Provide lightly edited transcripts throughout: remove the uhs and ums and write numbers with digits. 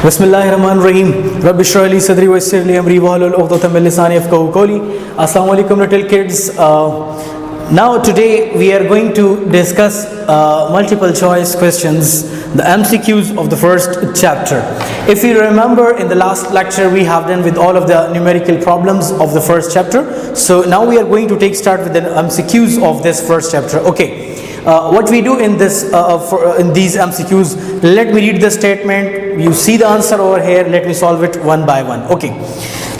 Bismillahirrahmanirrahim. Rabbi shrah li sadri wa yassir li amri wahlul 'uqdatam min lisani yafqahu qawli. Assalamu alaikum little kids. Now today we are going to discuss multiple choice questions, the MCQs of the first chapter. If you remember, in the last lecture we have done with all of the numerical problems of the first chapter. So now we are going to take start with the MCQs of this first chapter. Okay. What we do in this in these MCQs, let me read the statement, you see the answer over here, let me solve it one by one. Okay,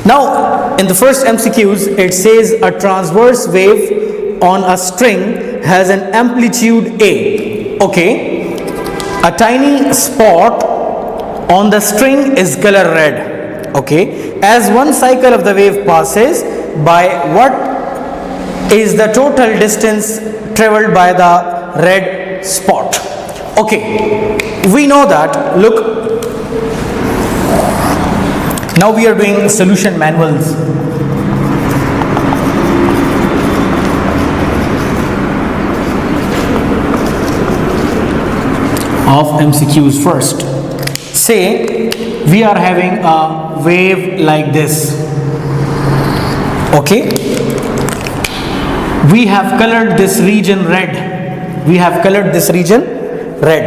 now in the first MCQs it says a transverse wave on a string has an amplitude A. Okay, a tiny spot on the string is color red. Okay, as one cycle of the wave passes by, what is the total distance traveled by the red spot? Okay, we know that. Look, now we are doing solution manuals. Of MCQs first. Say we are having a wave like this. Okay, we have colored this region red. We have colored this region red.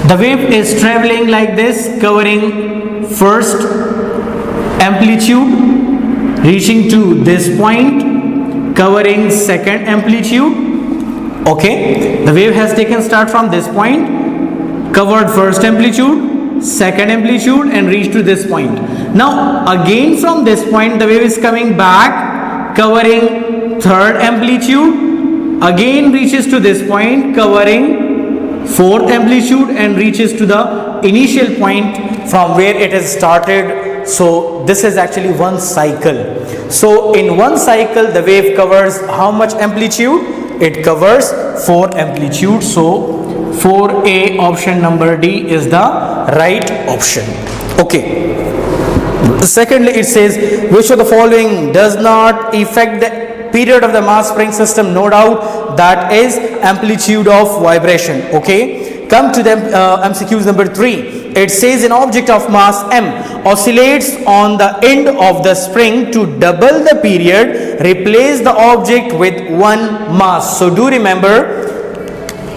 The wave is traveling like this, covering first amplitude, reaching to this point, covering second amplitude. Okay, the wave has taken start from this point, covered first amplitude, second amplitude, and reached to this point. Now again from this point the wave is coming back, covering third amplitude, again reaches to this point, covering fourth amplitude, and reaches to the initial point from where it has started. So this is actually one cycle. So in one cycle the wave covers how much amplitude? It covers 4 amplitude. So 4A, option number D, is the right option. Okay. Secondly, it says which of the following does not affect the period of the mass spring system? No doubt that is amplitude of vibration. Okay, come to the MCQs number 3. It says an object of mass m oscillates on the end of the spring. To double the period, replace the object with one mass. So do remember,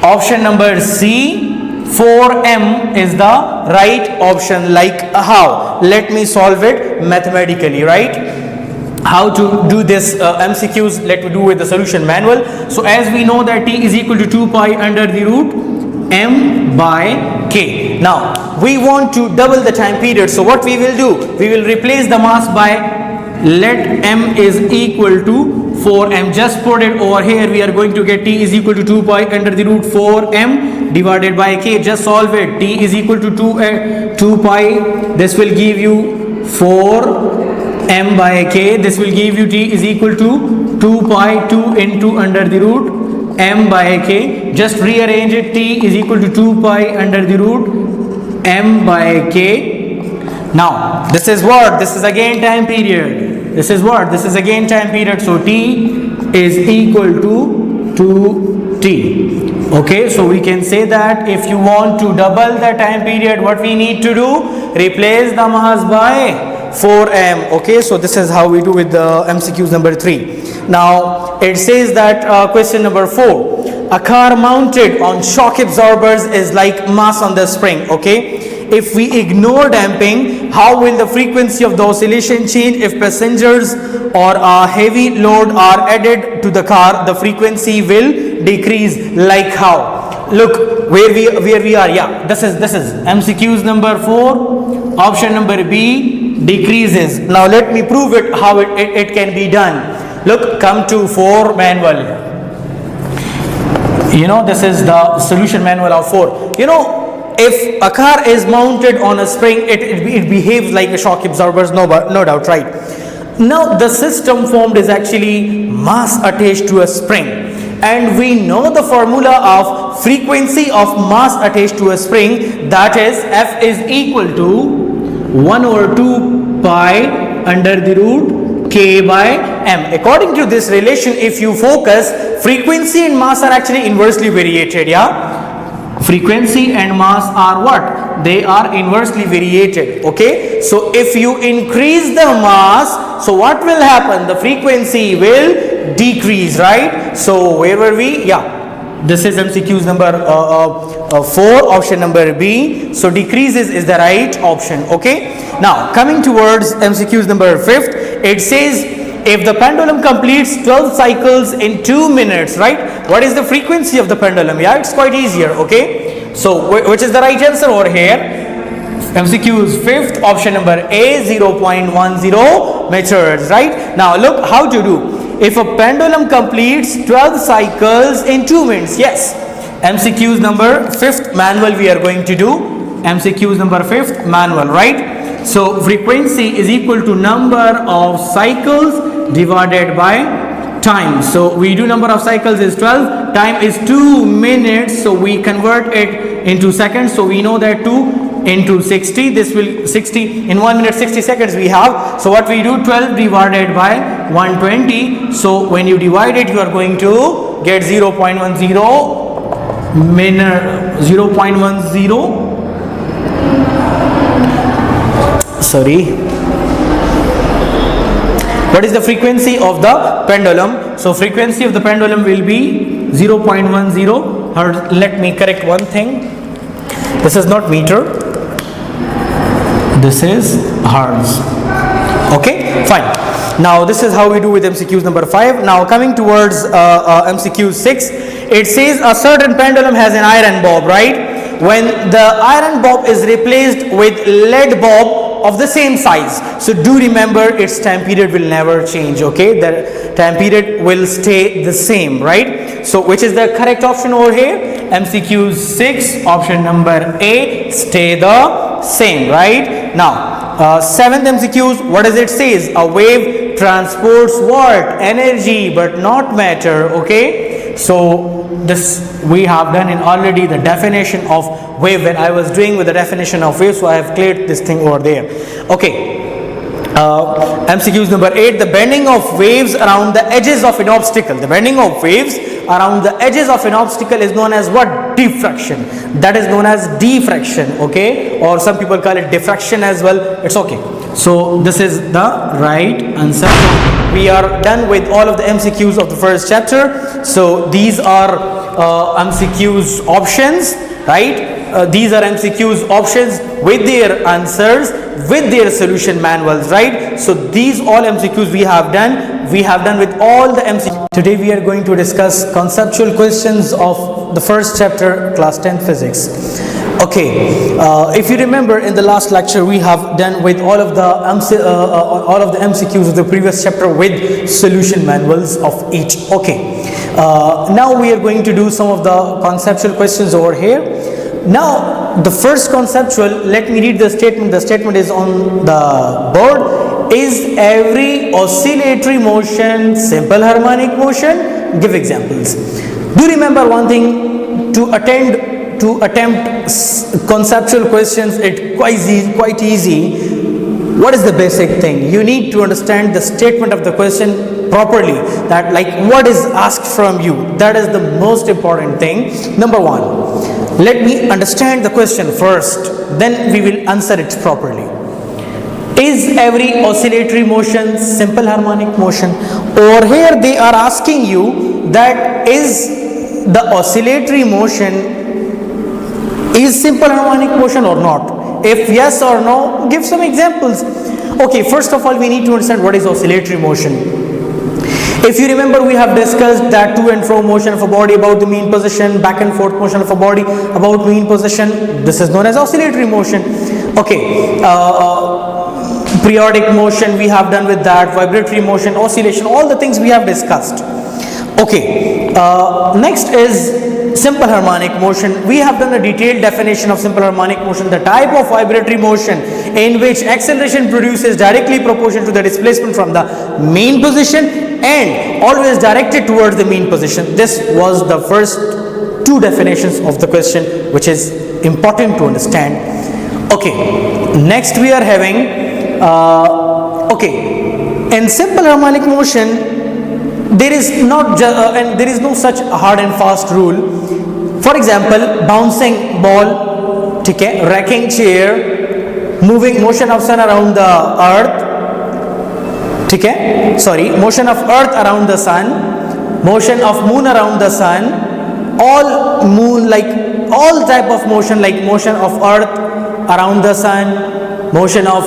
option number C, 4m, is the right option. Like how? Let me solve it mathematically, right? How to do this MCQs? Let me do with the solution manual. So as we know that T is equal to 2 pi under the root m by k. Now we want to double the time period. So what we will do? We will replace the mass by, let m is equal to 4m. Just put it over here. We are going to get T is equal to 2 pi under the root 4m divided by k. Just solve it. T is equal to 2 pi. This will give you 4m by k. This will give you T is equal to 2 pi 2 into under the root m by k. Just rearrange it. T is equal to 2 pi under the root m by k. Now this is what? This is again time period. This is what? This is again time period. So T is equal to 2t. Okay, so we can say that if you want to double the time period, what we need to do? Replace the mass by 4m. Okay, so this is how we do with the MCQs number 3. Now it says that question number 4, a car mounted on shock absorbers is like mass on the spring. Okay, if we ignore damping, how will the frequency of the oscillation change? If passengers or a heavy load are added to the car, the frequency will decrease. Like how? Look where we are. Yeah, this is MCQs number 4, option number B, decreases. Now let me prove it, how it can be done. Look, come to 4 manual. You know, this is the solution manual of 4. You know, if a car is mounted on a spring, it behaves like a shock absorbers, no doubt, right? Now the system formed is actually mass attached to a spring, and we know the formula of frequency of mass attached to a spring, that is F is equal to 1 over 2 pi under the root k by m. According to this relation, if you focus, frequency and mass are actually inversely variated. Yeah, frequency and mass are what? They are inversely variated. Okay, so if you increase the mass, so what will happen? The frequency will decrease, right? So where were we? Yeah, this is MCQs number 4, option number B. So decreases is the right option. Okay, now coming towards MCQs number 5th, it says if the pendulum completes 12 cycles in 2 minutes, right? What is the frequency of the pendulum? Yeah, it's quite easier. Okay, so which is the right answer over here? MCQs 5th, option number A, 0.10 meters, right? Now look how to do. If a pendulum completes 12 cycles in 2 minutes, yes, MCQs number 5th manual we are going to do. MCQs number 5th manual, right? So frequency is equal to number of cycles divided by time. So we do number of cycles is 12, time is 2 minutes, so we convert it into seconds. So we know that 2 into 60, this will 60 in 1 minute 60 seconds we have. So what we do, 12 divided by 120. So when you divide it, you are going to get 0.10 minute, 0.10, sorry, what is the frequency of the pendulum? So frequency of the pendulum will be 0.10 hertz. Let me correct one thing, this is not meter, this is hertz. Okay, fine. Now this is how we do with MCQs number 5. Now coming towards MCQ 6, it says a certain pendulum has an iron bob, right? When the iron bob is replaced with lead bob of the same size, so do remember its time period will never change. Okay, the time period will stay the same, right? So which is the correct option over here? MCQ 6, option number A, stay the same, right? Now 7th MCQs, what does it says? A wave transports what? Energy but not matter. Okay, so this we have done in already the definition of wave when I was doing with the definition of wave, so I have cleared this thing over there. Okay, MCQs number 8, the bending of waves around the edges of an obstacle. The bending of waves around the edges of an obstacle is known as what? Diffraction. That is known as diffraction. Okay, or some people call it diffraction as well, it's okay. So this is the right answer. We are done with all of the MCQs of the first chapter. So these are MCQs options, right? These are MCQs options with their answers, with their solution manuals, right? So these all MCQs we have done. We have done with all the MCQs. Today we are going to discuss conceptual questions of the first chapter, class 10 physics. Okay, if you remember in the last lecture we have done with all of the MCQs of the previous chapter with solution manuals of each. Okay, now we are going to do some of the conceptual questions over here. Now the first conceptual, let me read the statement. The statement is on the board. Is every oscillatory motion simple harmonic motion? Give examples. Do remember one thing, to attempt conceptual questions, it's quite easy. What is the basic thing? You need to understand the statement of the question properly, that like what is asked from you. That is the most important thing. Number one, let me understand the question first, then we will answer it properly. Is every oscillatory motion simple harmonic motion? Over here they are asking you that is the oscillatory motion is simple harmonic motion or not? If yes or no, give some examples. Okay, first of all we need to understand what is oscillatory motion. If you remember, we have discussed that to and fro motion of a body about the mean position, back and forth motion of a body about mean position. This is known as oscillatory motion. Okay, periodic motion we have done with that, vibratory motion, oscillation, all the things we have discussed. Okay, next is simple harmonic motion. We have done a detailed definition of simple harmonic motion, the type of vibratory motion in which acceleration produces directly proportional to the displacement from the mean position and always directed towards the mean position. This was the first two definitions of the question, which is important to understand. Okay, next we are having in simple harmonic motion there is not and there is no such hard and fast rule. For example, bouncing ball ठीक है, rocking chair, moving motion of sun around the earth, ठीक है, sorry, motion of earth around the sun, motion of moon around the sun, all moon like all type of motion like motion of earth around the sun, motion of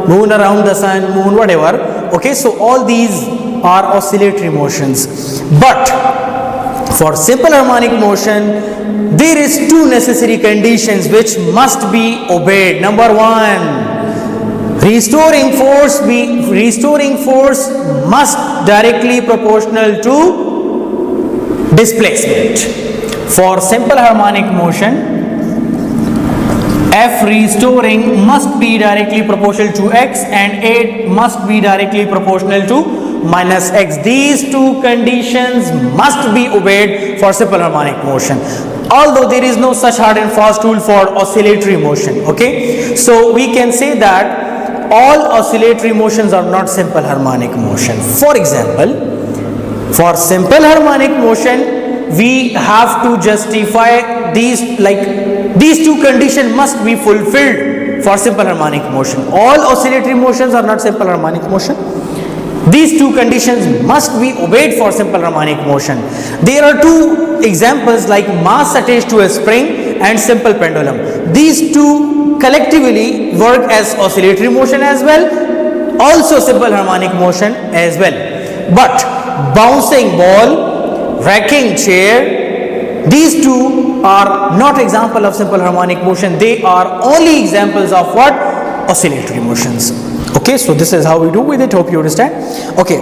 moon around the sun, moon, whatever. Okay, so all these are oscillatory motions. But for simple harmonic motion, there is two necessary conditions which must be obeyed. Number one, restoring force must directly proportional to displacement. For simple harmonic motion, F restoring must be directly proportional to x and 8 must be directly proportional to minus x. These two conditions must be obeyed for simple harmonic motion, although there is no such hard and fast rule for oscillatory motion. Okay, so we can say that all oscillatory motions are not simple harmonic motion. For example, for simple harmonic motion, we have to justify these, like these two conditions must be fulfilled for simple harmonic motion. All oscillatory motions are not simple harmonic motion. These two conditions must be obeyed for simple harmonic motion. There are two examples like mass attached to a spring and simple pendulum. These two collectively work as oscillatory motion as well, also simple harmonic motion as well. But bouncing ball, rocking chair, these two are not example of simple harmonic motion. They are only examples of what? Oscillatory motions. Okay, so this is how we do with it. Hope you understand. Okay,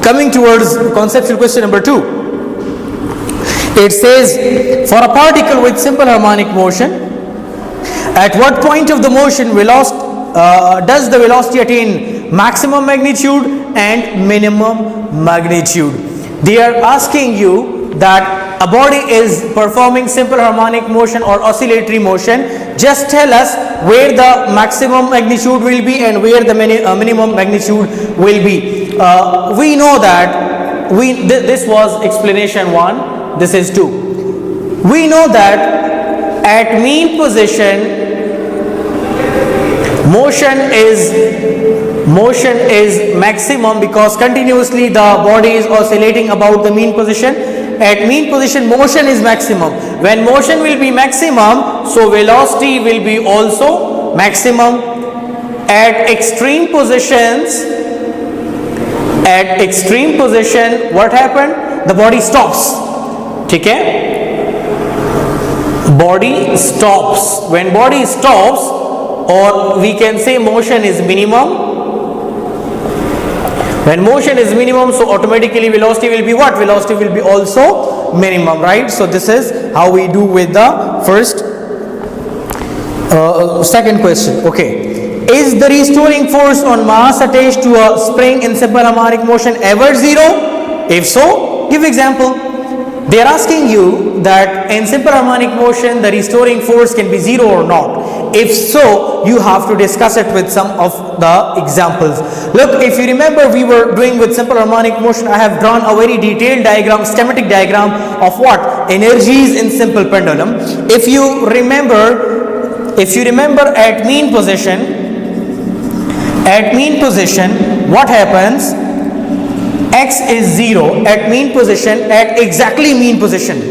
coming towards conceptual question number 2. It says, for a particle with simple harmonic motion, at what point of the motion does the velocity attain maximum magnitude and minimum magnitude? They are asking you that a body is performing simple harmonic motion or oscillatory motion. Just tell us where the maximum magnitude will be and where the minimum magnitude will be. We know that this was explanation 1, this is 2. We know that at mean position motion is maximum because continuously the body is oscillating about the mean position. At mean position motion is maximum. When motion will be maximum, so velocity will be also maximum. At extreme position, what happened? The body stops. ठीक है? Body stops. When body stops, or we can say motion is minimum. When motion is minimum, so automatically velocity will be what? Velocity will be also minimum, right? So this is how we do with the second question. Okay, is the restoring force on mass attached to a spring in simple harmonic motion ever zero? If so, give example. They are asking you that in simple harmonic motion the restoring force can be zero or not. If so, you have to discuss it with some of the examples. Look, if you remember, we were doing with simple harmonic motion, I have drawn a very detailed diagram, schematic diagram of what? Energies in simple pendulum. If you remember at mean position, what happens? X is 0 at mean position, at exactly mean position.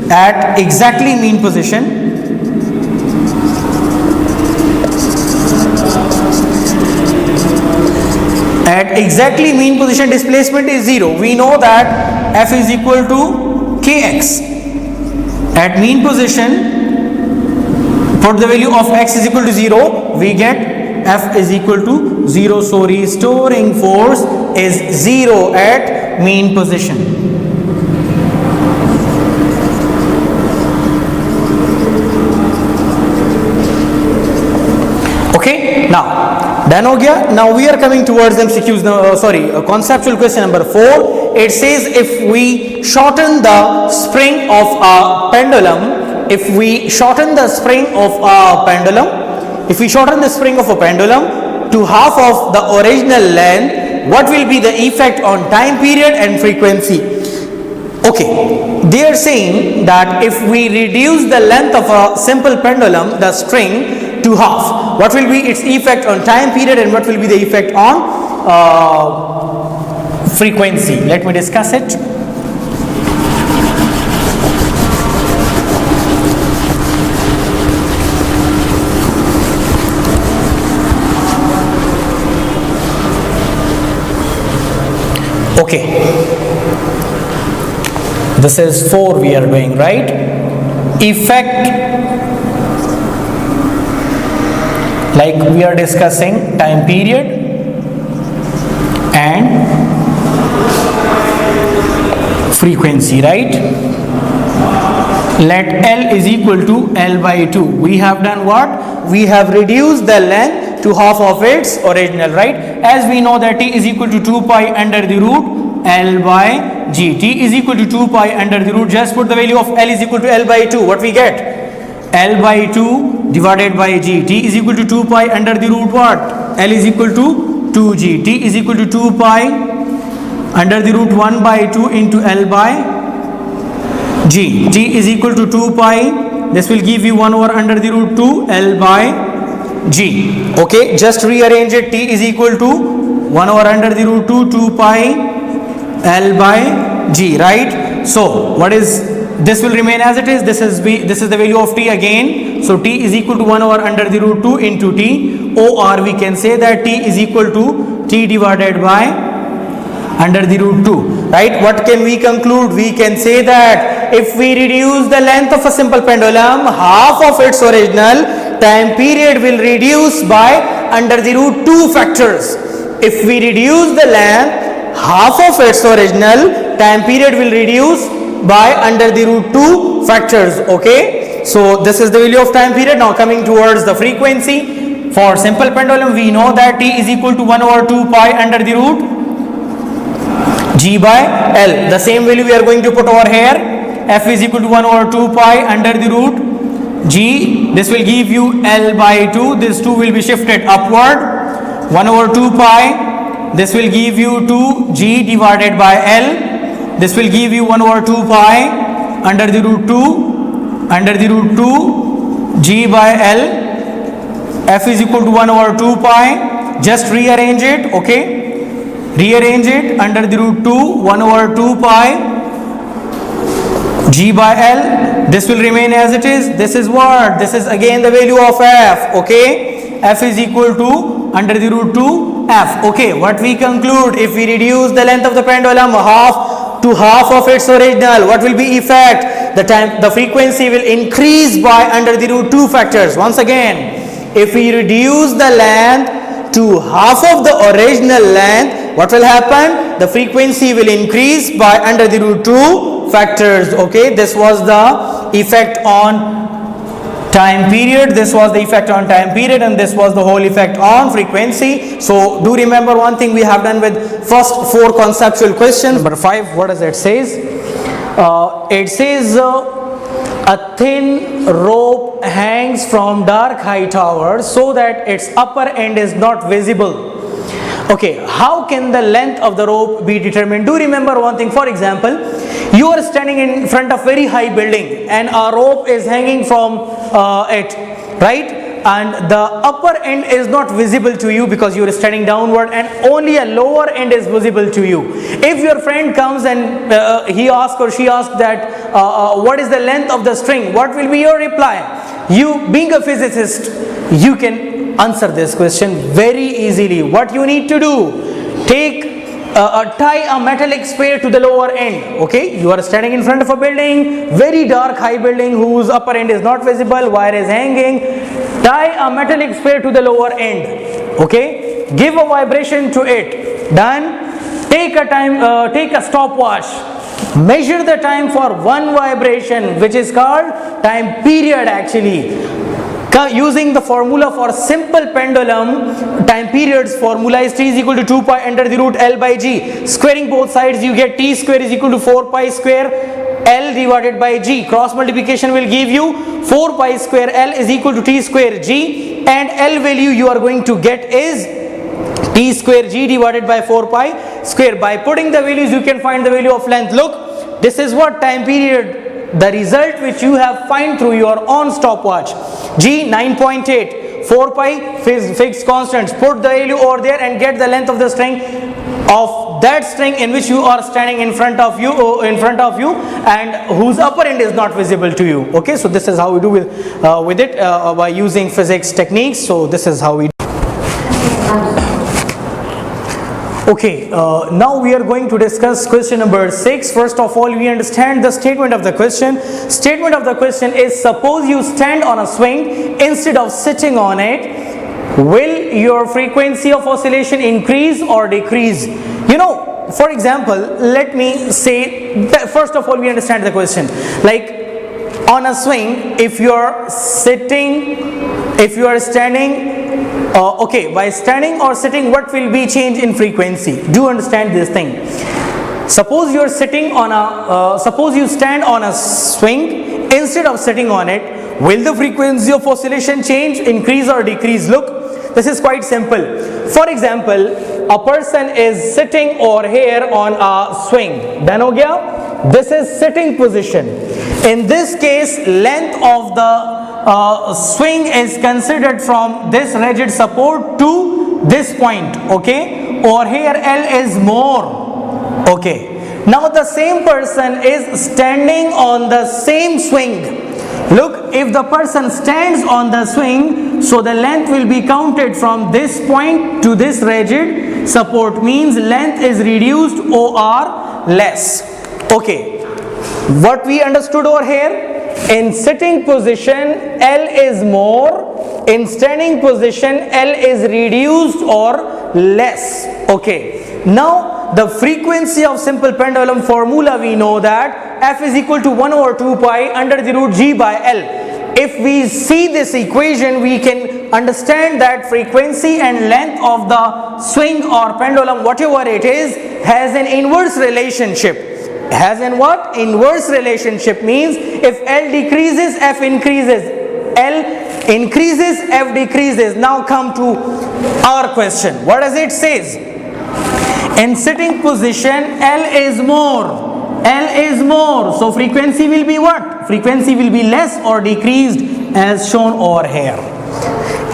At exactly mean position displacement is 0. We know that F is equal to kx. At mean position, put the value of x is equal to 0, we get F is equal to 0. So restoring force is 0 at mean position. Okay, now done ho gaya. Now we are coming towards MCQs. Conceptual question number 4. It says if we shorten the spring of a pendulum, if we shorten the spring of a pendulum to half of the original length, what will be the effect on time period and frequency? Okay, they are saying that if we reduce the length of a simple pendulum, the string, to half, what will be its effect on time period and what will be the effect on frequency? Let me discuss it. Okay. This is 4 we are doing, right? Effect, like we are discussing time period and frequency, right? Let L is equal to L by 2. We have done what? We have reduced the length to half of its original, right? As we know that T is equal to 2 pi under the root L by G. T is equal to 2 pi under the root. Just put the value of L is equal to L by 2. What we get? L by 2 divided by G. T is equal to 2 pi under the root what? L is equal to 2G. T is equal to 2 pi under the root 1 by 2 into L by G. T is equal to 2 pi. This will give you 1 over under the root 2 L by G. Okay, just rearrange it. T is equal to 1 over under the root 2 pi L by G, right? So what is this? Will remain as it is. This is the value of T again. So T is equal to 1 over under the root 2 into T, or we can say that T is equal to T divided by under the root 2, right? What can we conclude? We can say that if we reduce the length of a simple pendulum, half of its original, time period will reduce by under the root 2 factors. If we reduce the length, half of its original, time period will reduce by under the root 2 factors. Okay, so this is the value of time period. Now coming towards the frequency, for simple pendulum we know that T is equal to 1 over 2 pi under the root G by L. The same value we are going to put over here. F is equal to 1 over 2 pi under the root G. This will give you L by 2. This 2 will be shifted upward. 1 over 2 pi. This will give you 2G divided by L. This will give you 1 over 2 pi under the root 2 G by L. F is equal to 1 over 2 pi. Just rearrange it, okay? Rearrange it under the root 2, 1 over 2 pi G by L. This will remain as it is. This is what? This is again the value of F, okay? F is equal to under the root 2 F. Okay, what we conclude, if we reduce the length of the pendulum half of its original, what will be effect? The frequency will increase by under the root 2 factors. Once again, if we reduce the length to half of the original length, what will happen? The frequency will increase by under the root 2 factors. Okay, this was the effect on time period, this was the effect on time period, and this was the whole effect on frequency. So do remember one thing we have done with first 4 conceptual questions. Number 5, what does it says? It says a thin rope hangs from dark high tower so that its upper end is not visible. Okay, how can the length of the rope be determined? Do remember one thing. For example, you are standing in front of very high building and a rope is hanging from it, right? And the upper end is not visible to you because you are standing downward, and only a lower end is visible to you. If your friend comes and he asks or she asks that what is the length of the string, what will be your reply? You, being a physicist, you can answer this question very easily. What you need to do, tie a metallic spare to the lower end. Okay, you are standing in front of a building, very dark high building whose upper end is not visible, wire is hanging. Tie a metallic spare to the lower end. Okay, give a vibration to it. Done. Take a stopwatch, measure the time for one vibration, which is called time period. Actually, using the formula for simple pendulum, time periods formula is T is equal to 2 pi under the root L by G. Squaring both sides, you get T square is equal to 4 pi square L divided by G. Cross multiplication will give you 4 pi square L is equal to T square G, and L value you are going to get is T square G divided by 4 pi square. By putting the values, you can find the value of length. Look, this is what time period, the result which you have find through your own stopwatch. G 9.8, 4 pi fixed constants. Put the value over there and get the length of the string of that string in which you are standing in front of you and whose upper end is not visible to you. Okay, so this is how we do with it by using physics techniques. So this is how we do. Okay, now we are going to discuss question number 6. First of all, we understand the statement of the question. Statement of the question is, suppose you stand on a swing instead of sitting on it. Will your frequency of oscillation increase or decrease? You know, for example, let me say that first of all we understand the question. Like on a swing, if you are sitting, if you are standing, okay, by standing or sitting, what will be change in frequency? Do you understand this thing? Suppose you are sitting on a, suppose you stand on a swing instead of sitting on it. Will the frequency of oscillation change, increase or decrease? Look. This is quite simple. For example, a person is sitting over here on a swing. Done ho gaya? This is sitting position. In this case, length of the swing is considered from this rigid support to this point. Okay? Over here L is more. Okay. Now the same person is standing on the same swing. Look, if the person stands on the swing, so the length will be counted from this point to this rigid support, means length is reduced or less. Okay, what we understood over here, in sitting position L is more, in standing position L is reduced or less. Okay, now the frequency of simple pendulum formula, we know that F is equal to 1 over 2 pi under the root G by L. If we see this equation, we can understand that frequency and length of the swing or pendulum, whatever it is, has an inverse relationship. Has an what? Inverse relationship, means if L decreases, F increases. L increases, F decreases. Now come to our question. What does it say? In sitting position, L is more. L is more. So frequency will be what? Frequency will be less or decreased as shown over here.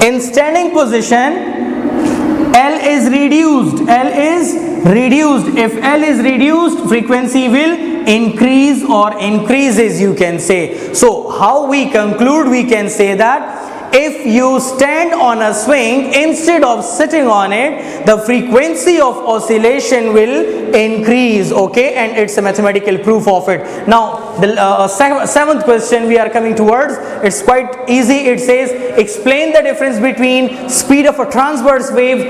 In standing position, L is reduced. L is reduced. If L is reduced, frequency will increase or increases, you can say. So how we conclude? We can say that if you stand on a swing instead of sitting on it, the frequency of oscillation will increase. Okay, and it's a mathematical proof of it. Now the seventh question we are coming towards, it's quite easy. It says, explain the difference between speed of a transverse wave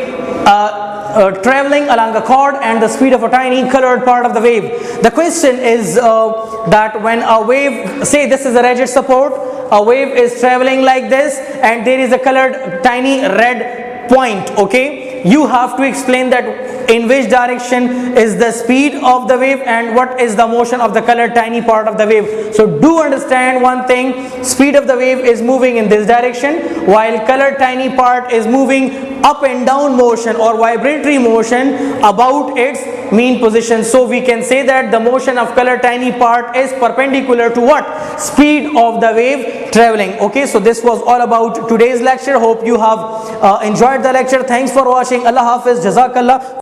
traveling along a chord and the speed of a tiny colored part of the wave. The question is that when a wave, say this is a rigid support, a wave is traveling like this and there is a colored tiny red point. Okay, you have to explain that in which direction is the speed of the wave and what is the motion of the colored tiny part of the wave. So do understand one thing, speed of the wave is moving in this direction while colored tiny part is moving up and down motion or vibratory motion about its mean position. So we can say that the motion of colored tiny part is perpendicular to what? Speed of the wave traveling. Okay, so this was all about today's lecture. Hope you have enjoyed the lecture. Thanks for watching. Allah Hafiz. Jazakallah.